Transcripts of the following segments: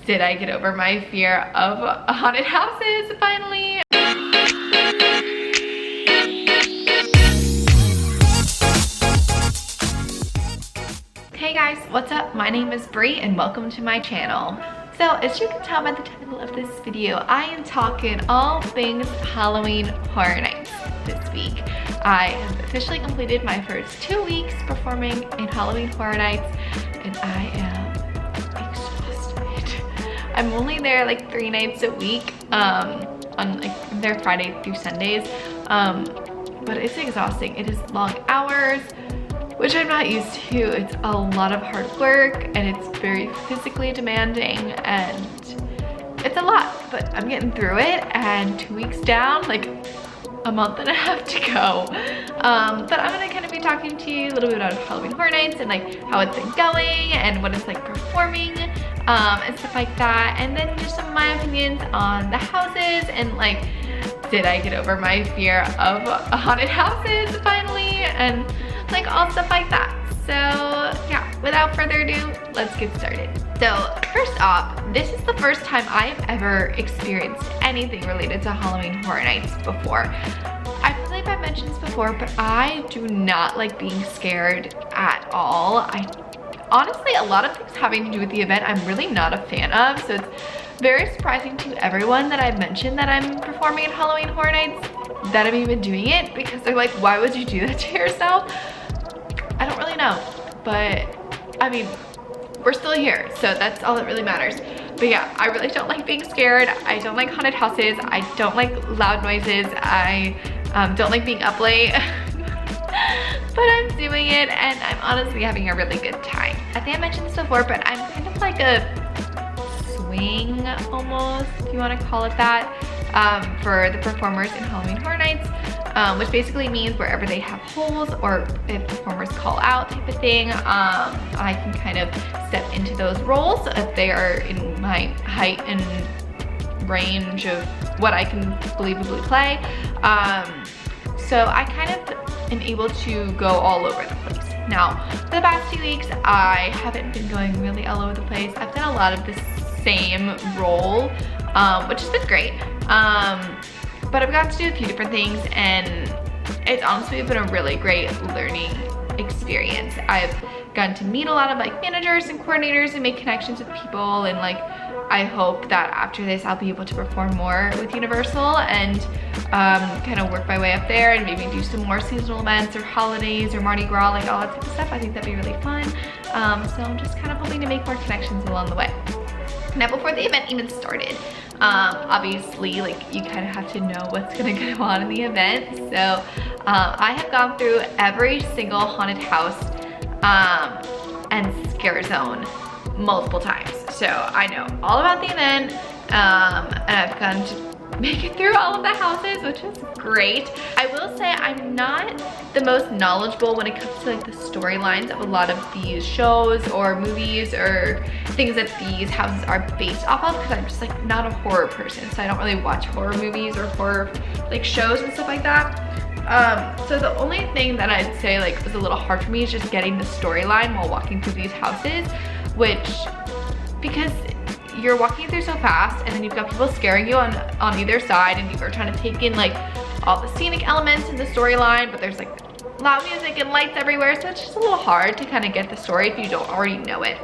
did I get over my fear of haunted houses finally? Hey guys, what's up? My name is Bri and welcome to my channel. So as you can tell by the title of this video, I am talking all things Halloween Horror Nights this week. I have officially completed my first 2 weeks performing in Halloween Horror Nights and I am exhausted. I'm only there like 3 nights a week. I'm there Friday through Sundays, but it's exhausting. It is long hours, which I'm not used to. It's a lot of hard work and it's very physically demanding and it's a lot, but I'm getting through it. And 2 weeks down, like a month and a half to go. But I'm gonna kind of be talking to you a little bit about Halloween Horror Nights and like how it's been going and what it's like performing and stuff like that. And then just some of my opinions on the houses and like, did I get over my fear of haunted houses finally? And like all stuff like that. So yeah, without further ado, let's get started. So first off, this is the first time I've ever experienced anything related to Halloween Horror Nights before. I believe I mentioned this before, but I do not like being scared at all. Honestly, a lot of things having to do with the event I'm really not a fan of, so it's very surprising to everyone that I've mentioned that I'm performing at Halloween Horror Nights that I'm even doing it, because they're like, why would you do that to yourself? I don't really know, but I mean, we're still here, so that's all that really matters. But yeah, I really don't like being scared. I don't like haunted houses. I don't like loud noises. I don't like being up late. But I'm doing it and I'm honestly having a really good time. I think I mentioned this before, but I'm kind of like a swing almost, if you want to call it that, for the performers in Halloween Horror Nights, which basically means wherever they have holes or if performers call out type of thing, I can kind of step into those roles if they are in my height and range of what I can believably play. So I kind of am able to go all over the place. Now, for the past 2 weeks, I haven't been going really all over the place. I've done a lot of the same role, which has been great. But I've gotten to do a few different things and it's honestly been a really great learning experience. I've gotten to meet a lot of like managers and coordinators and make connections with people, and like I hope that after this I'll be able to perform more with Universal and kind of work my way up there and maybe do some more seasonal events or holidays or Mardi Gras, like all that type of stuff. I think that'd be really fun. So I'm just kind of hoping to make more connections along the way. Now, before the event even started, obviously, like you kind of have to know what's gonna go on in the event. So I have gone through every single haunted house and scare zone multiple times. So I know all about the event, and I've gotten to make it through all of the houses, which is great. I will say I'm not the most knowledgeable when it comes to like the storylines of a lot of these shows or movies or things that these houses are based off of, because I'm just like not a horror person, so I don't really watch horror movies or horror like shows and stuff like that. So the only thing that I'd say like was a little hard for me is just getting the storyline while walking through these houses, which, because you're walking through so fast and then you've got people scaring you on either side and you're trying to take in like all the scenic elements in the storyline, but there's like loud music and lights everywhere, so it's just a little hard to kind of get the story if you don't already know it.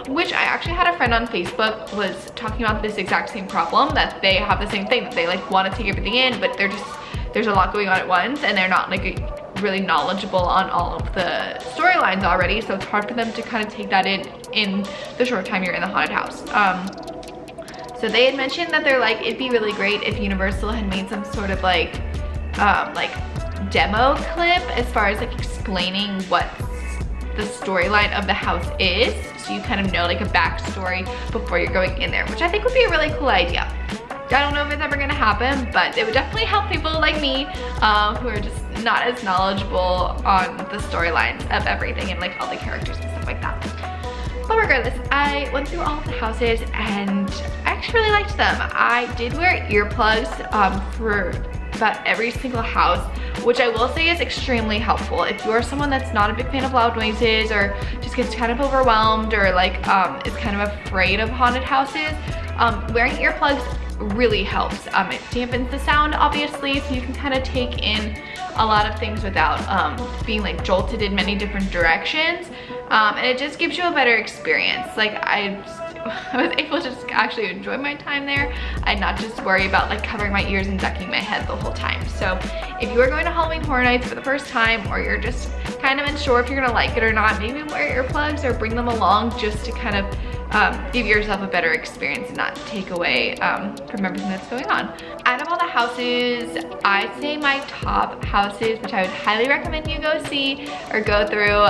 Which I actually had a friend on Facebook was talking about this exact same problem, that they have the same thing, that they like want to take everything in, but there's a lot going on at once and they're not like really knowledgeable on all of the storylines already, so it's hard for them to kind of take that in the short time you're in the haunted house. So they had mentioned that they're like, it'd be really great if Universal had made some sort of like demo clip as far as like explaining what the storyline of the house is, so you kind of know like a backstory before you're going in there, which I think would be a really cool idea. I don't know if it's ever gonna happen, but it would definitely help people like me who are just not as knowledgeable on the storylines of everything and like all the characters and stuff like that. But regardless, I went through all of the houses and I actually really liked them. I did wear earplugs for about every single house, which I will say is extremely helpful. If you're someone that's not a big fan of loud noises or just gets kind of overwhelmed or like is kind of afraid of haunted houses, wearing earplugs really helps. It dampens the sound, obviously, so you can kind of take in a lot of things without being like jolted in many different directions, and it just gives you a better experience. Like I was able to just actually enjoy my time there and not just worry about like covering my ears and ducking my head the whole time. So if you are going to Halloween Horror Nights for the first time, or you're just kind of unsure if you're gonna like it or not, maybe wear earplugs or bring them along just to kind of give yourself a better experience and not take away from everything that's going on. Out of all the houses, I'd say my top houses, which I would highly recommend you go see or go through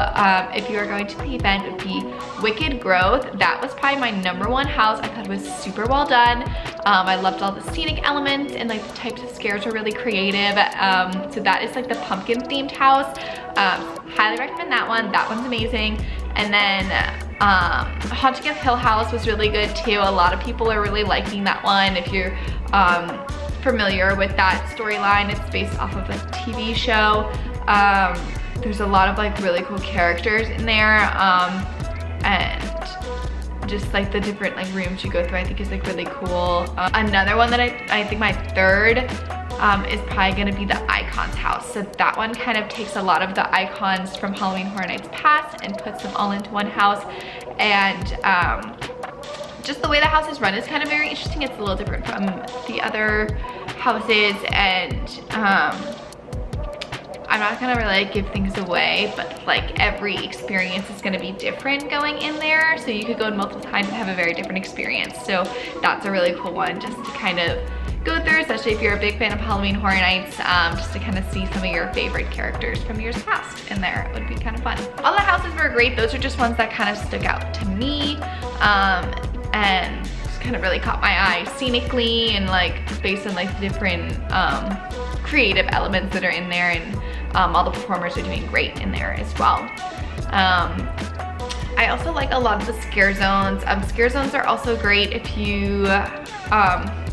if you are going to the event, would be Wicked Growth. That was probably my #1 house. I thought it was super well done. I loved all the scenic elements, and like the types of scares were really creative. So that is like the pumpkin themed house. Highly recommend that one. That one's amazing. And then Haunting of Hill House was really good too. A lot of people are really liking that one. If you're familiar with that storyline, it's based off of a TV show. There's a lot of like really cool characters in there, and just like the different like rooms you go through, I think is like really cool. Another one that I think my third is probably gonna be the Icons house. So that one kind of takes a lot of the icons from Halloween Horror Nights past and puts them all into one house. And just the way the house is run is kind of very interesting. It's a little different from the other houses, and I'm not gonna really like give things away, but like every experience is gonna be different going in there. So you could go in multiple times and have a very different experience. So that's a really cool one just to kind of go through, especially if you're a big fan of Halloween Horror Nights, just to kind of see some of your favorite characters from years past in there. It would be kind of fun. All the houses were great. Those are just ones that kind of stuck out to me, and just kind of really caught my eye scenically, and like based on like the different creative elements that are in there, and all the performers are doing great in there as well. I also like a lot of the scare zones. Scare zones are also great if you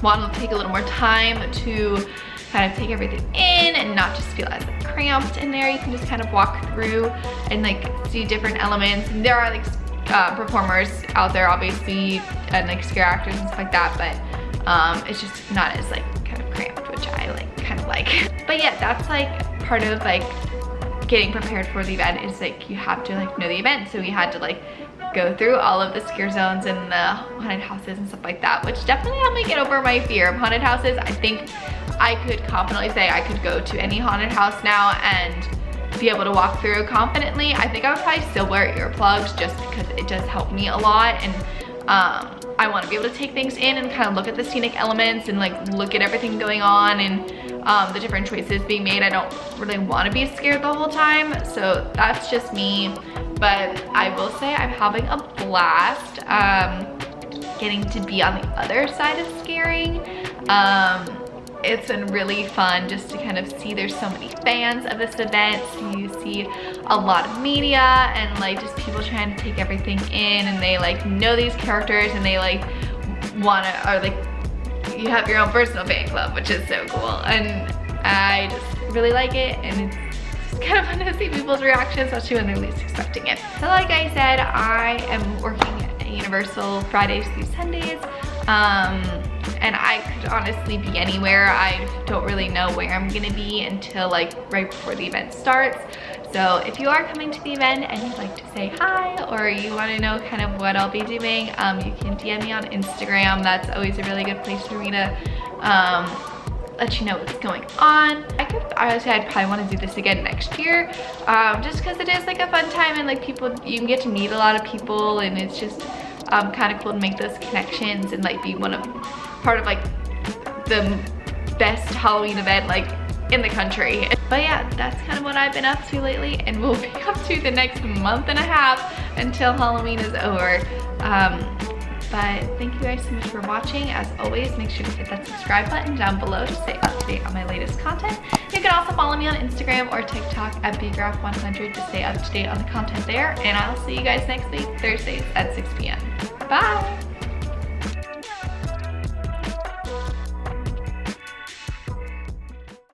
want to take a little more time to kind of take everything in and not just feel as cramped in there. You can just kind of walk through and like see different elements. And there are like performers out there, obviously, and like scare actors and stuff like that, but it's just not as like kind of cramped, which I like kind of like. But yeah, that's like part of like getting prepared for the event, is like you have to like know the event. So we had to like go through all of the scare zones and the haunted houses and stuff like that, which definitely helped me get over my fear of haunted houses. I think I could confidently say I could go to any haunted house now and be able to walk through confidently. I think I would probably still wear earplugs just because it does help me a lot, and I want to be able to take things in and kind of look at the scenic elements and like look at everything going on and the different choices being made. I don't really want to be scared the whole time, so that's just me. But I will say I'm having a blast getting to be on the other side of scaring. It's been really fun just to kind of see there's so many fans of this event. So you see a lot of media and like just people trying to take everything in, and they like know these characters, and they like wanna, or like you have your own personal fan club, which is so cool. And I just really like it, and it's kind of fun to see people's reactions, especially when they're least expecting it. So like I said, I am working at Universal Fridays through Sundays. And I could honestly be anywhere. I don't really know where I'm gonna be until like right before the event starts. So if you are coming to the event and you'd like to say hi, or you wanna know kind of what I'll be doing, you can DM me on Instagram. That's always a really good place for me to let you know what's going on. Honestly, I'd probably want to do this again next year, just because it is like a fun time, and like people, you can get to meet a lot of people, and it's just kind of cool to make those connections and like be part of like the best Halloween event like in the country. But yeah, that's kind of what I've been up to lately, and we'll be up to the next month and a half until Halloween is over. But thank you guys so much for watching. As always, make sure to hit that subscribe button down below to stay up to date on my latest content. You can also follow me on Instagram or TikTok at Graf100 to stay up to date on the content there. And I'll see you guys next week, Thursdays at 6 p.m. Bye!